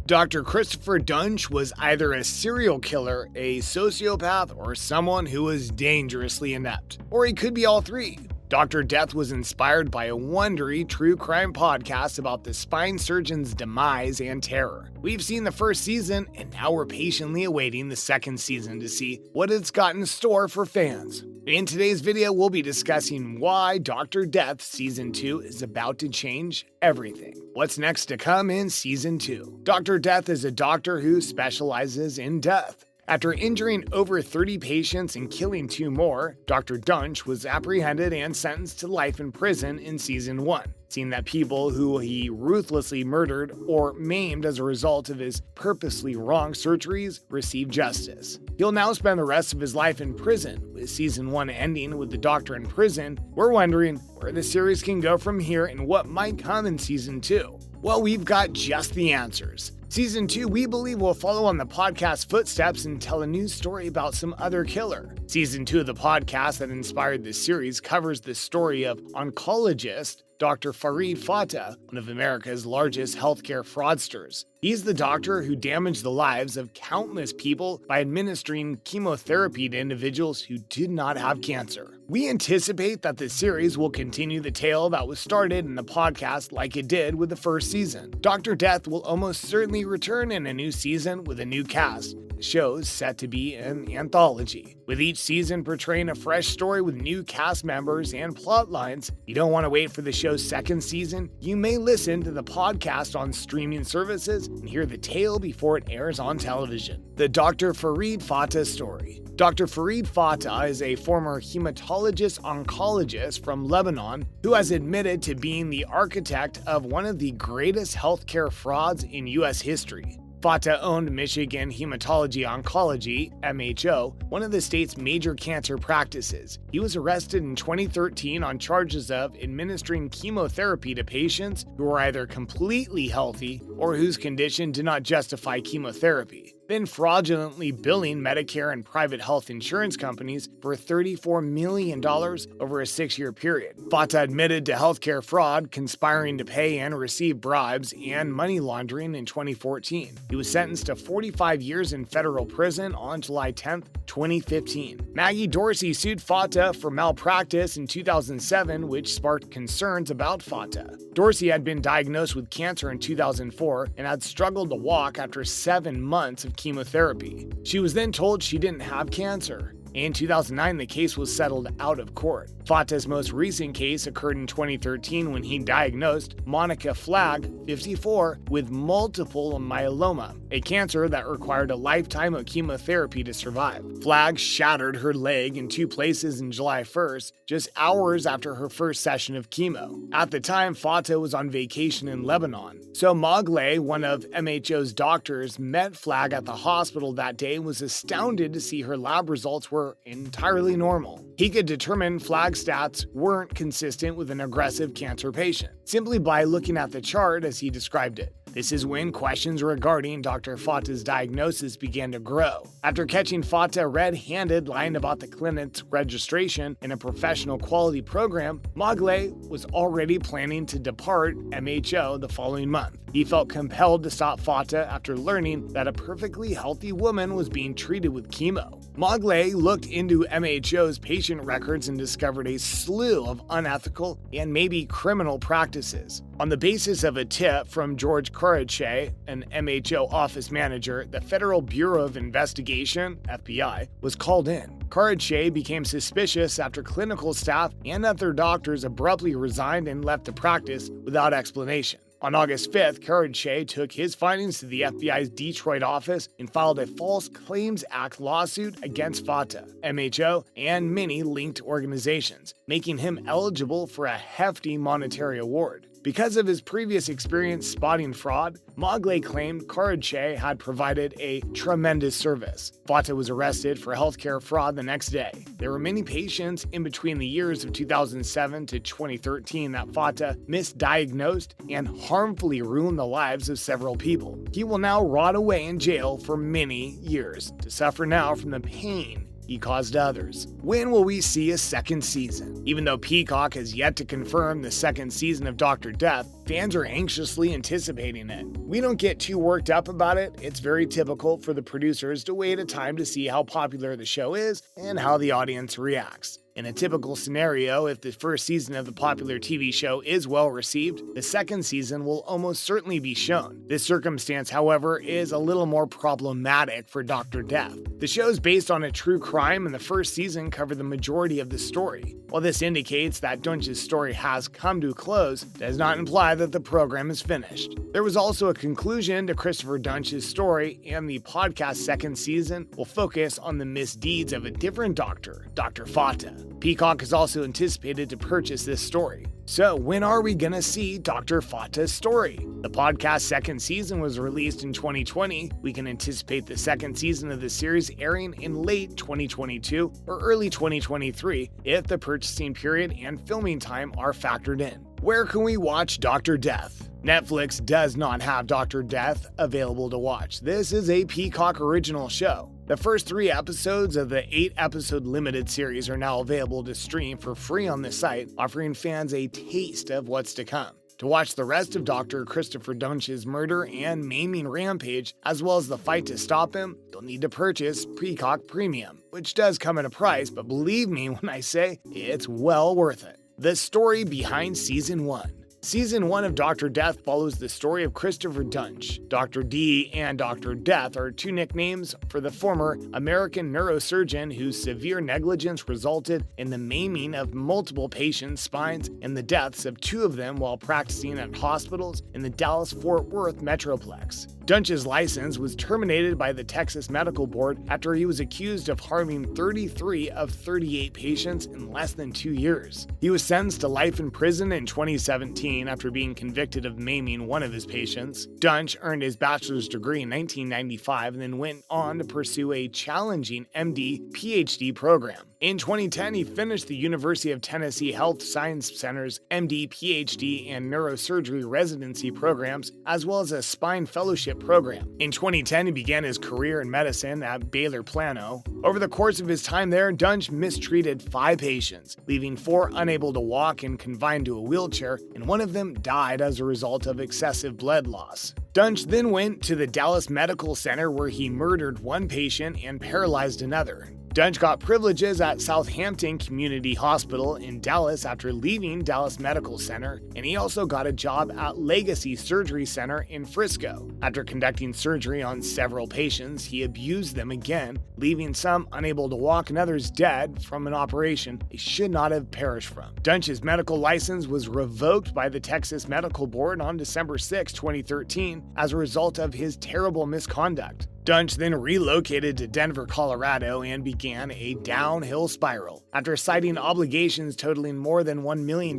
Dr. Christopher Duntsch was either a serial killer, a sociopath, or someone who was dangerously inept. Or he could be all three. Dr. Death was inspired by a Wondery true crime podcast about the spine surgeon's demise and terror. We've seen the first season, and now we're patiently awaiting the second season to see what it's got in store for fans. In today's video, we'll be discussing why Dr. Death Season 2 is about to change everything. What's next to come in Season 2? Dr. Death is a doctor who specializes in death. After injuring over 30 patients and killing 2 more, Dr. Duntsch was apprehended and sentenced to life in prison in Season 1, seeing that people who he ruthlessly murdered or maimed as a result of his purposely wrong surgeries receive justice. He'll now spend the rest of his life in prison, with Season 1 ending with the doctor in prison. We're wondering where the series can go from here and what might come in Season 2. Well, we've got just the answers. Season 2, we believe, will follow on the podcast's footsteps and tell a new story about some other killer. Season 2 of the podcast that inspired this series covers the story of oncologist Dr. Farid Fatah, one of America's largest healthcare fraudsters. He's the doctor who damaged the lives of countless people by administering chemotherapy to individuals who did not have cancer. We anticipate that the series will continue the tale that was started in the podcast like it did with the first season. Dr. Death will almost certainly return in a new season with a new cast. The show's set to be an anthology, with each season portraying a fresh story with new cast members and plot lines. You don't want to wait for the show's second season? You may listen to the podcast on streaming services and hear the tale before it airs on television. The Dr. Farid Fatah story. Dr. Farid Fatah is a former hematologist-oncologist from Lebanon who has admitted to being the architect of one of the greatest healthcare frauds in U.S. history. Fatah owned Michigan Hematology Oncology, MHO, one of the state's major cancer practices. He was arrested in 2013 on charges of administering chemotherapy to patients who were either completely healthy or whose condition did not justify chemotherapy, then fraudulently billing Medicare and private health insurance companies for $34 million over a 6-year period. Fatah admitted to healthcare fraud, conspiring to pay and receive bribes, and money laundering in 2014. He was sentenced to 45 years in federal prison on July 10, 2015. Maggie Dorsey sued Fatah for malpractice in 2007, which sparked concerns about Fatah. Dorsey had been diagnosed with cancer in 2004 and had struggled to walk after 7 months of chemotherapy. She was then told she didn't have cancer. In 2009, the case was settled out of court. Fatah's most recent case occurred in 2013 when he diagnosed Monica Flagg, 54, with multiple myeloma, a cancer that required a lifetime of chemotherapy to survive. Flagg shattered her leg in 2 places in July 1st, just hours after her first session of chemo. At the time, Fatah was on vacation in Lebanon. So Mogley, one of MHO's doctors, met Flagg at the hospital that day and was astounded to see her lab results were entirely normal. He could determine Flagg's stats weren't consistent with an aggressive cancer patient, simply by looking at the chart as he described it. This is when questions regarding Dr. Fatah's diagnosis began to grow. After catching Fatah red-handed lying about the clinic's registration in a professional quality program, Mogley was already planning to depart MHO the following month. He felt compelled to stop Fatah after learning that a perfectly healthy woman was being treated with chemo. Mogley looked into MHO's patient records and discovered a slew of unethical and maybe criminal practices. On the basis of a tip from George Karache, an MHO office manager, the Federal Bureau of Investigation, FBI, was called in. Karache became suspicious after clinical staff and other doctors abruptly resigned and left the practice without explanation. On August 5th, Karache took his findings to the FBI's Detroit office and filed a False Claims Act lawsuit against Fatah, MHO, and many linked organizations, making him eligible for a hefty monetary award. Because of his previous experience spotting fraud, Mogley claimed Karache had provided a tremendous service. Fatah was arrested for healthcare fraud the next day. There were many patients in between the years of 2007 to 2013 that Fatah misdiagnosed and harmfully ruined the lives of several people. He will now rot away in jail for many years, to suffer now from the pain he caused others. When will we see a second season? Even though Peacock has yet to confirm the second season of Dr. Death, fans are anxiously anticipating it. We don't get too worked up about it. It's very typical for the producers to wait a time to see how popular the show is and how the audience reacts. In a typical scenario, if the first season of the popular TV show is well received, the second season will almost certainly be shown. This circumstance, however, is a little more problematic for Dr. Death. The show is based on a true crime, and the first season covered the majority of the story. While this indicates that Duntsch's story has come to a close, it does not imply that the program is finished. There was also a conclusion to Christopher Duntsch's story, and the podcast's second season will focus on the misdeeds of a different doctor, Dr. Fata. Peacock is also anticipated to purchase this story. So when are we gonna see Dr. Fata's story? The podcast's second season was released in 2020. We can anticipate the second season of the series airing in late 2022 or early 2023 if the purchasing period and filming time are factored in. Where can we watch Dr. Death? Netflix does not have Dr. Death available to watch. This is a Peacock original show. The first 3 episodes of the 8-episode limited series are now available to stream for free on the site, offering fans a taste of what's to come. To watch the rest of Dr. Christopher Duntsch's murder and maiming rampage, as well as the fight to stop him, you'll need to purchase Peacock Premium, which does come at a price, but believe me when I say it's well worth it. The story behind Season 1. Season 1 of Dr. Death follows the story of Christopher Duntsch. Dr. D and Dr. Death are 2 nicknames for the former American neurosurgeon whose severe negligence resulted in the maiming of multiple patients' spines and the deaths of 2 of them while practicing at hospitals in the Dallas-Fort Worth Metroplex. Duntsch's license was terminated by the Texas Medical Board after he was accused of harming 33 of 38 patients in less than 2 years. He was sentenced to life in prison in 2017 after being convicted of maiming one of his patients. Duntsch earned his bachelor's degree in 1995 and then went on to pursue a challenging MD-PhD program. In 2010, he finished the University of Tennessee Health Science Center's MD, PhD, and neurosurgery residency programs, as well as a spine fellowship program. In 2010, he began his career in medicine at Baylor Plano. Over the course of his time there, Duntsch mistreated 5 patients, leaving 4 unable to walk and confined to a wheelchair, and one of them died as a result of excessive blood loss. Duntsch then went to the Dallas Medical Center where he murdered 1 patient and paralyzed another. Duntsch got privileges at Southampton Community Hospital in Dallas after leaving Dallas Medical Center, and he also got a job at Legacy Surgery Center in Frisco. After conducting surgery on several patients, he abused them again, leaving some unable to walk and others dead from an operation they should not have perished from. Duntsch's medical license was revoked by the Texas Medical Board on December 6, 2013, as a result of his terrible misconduct. Duntsch then relocated to Denver, Colorado, and began a downhill spiral. After citing obligations totaling more than $1 million,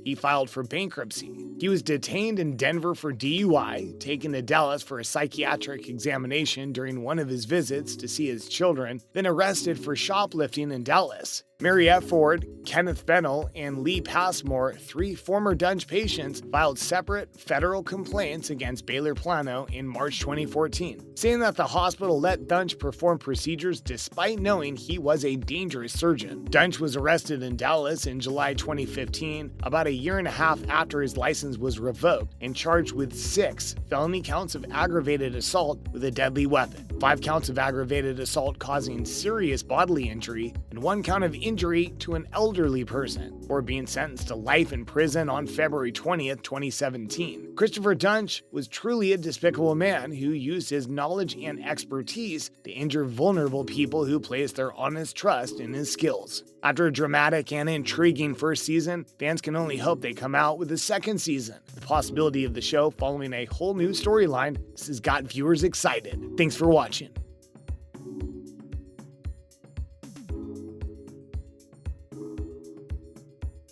he filed for bankruptcy. He was detained in Denver for DUI, taken to Dallas for a psychiatric examination during one of his visits to see his children, then arrested for shoplifting in Dallas. Mariette Ford, Kenneth Fennell, and Lee Passmore, 3 former Duntsch patients, filed separate federal complaints against Baylor Plano in March 2014, saying that the hospital let Duntsch perform procedures despite knowing he was a dangerous surgeon. Duntsch was arrested in Dallas in July 2015, about a year and a half after his license was revoked, and charged with 6 felony counts of aggravated assault with a deadly weapon, 5 counts of aggravated assault causing serious bodily injury, and 1 count of injury to an elderly person, or being sentenced to life in prison on February 20th, 2017. Christopher Duntsch was truly a despicable man who used his knowledge and expertise to injure vulnerable people who placed their honest trust in his skills. After a dramatic and intriguing first season, fans can only hope they come out with a second season. The possibility of the show following a whole new storyline has got viewers excited. Thanks for watching.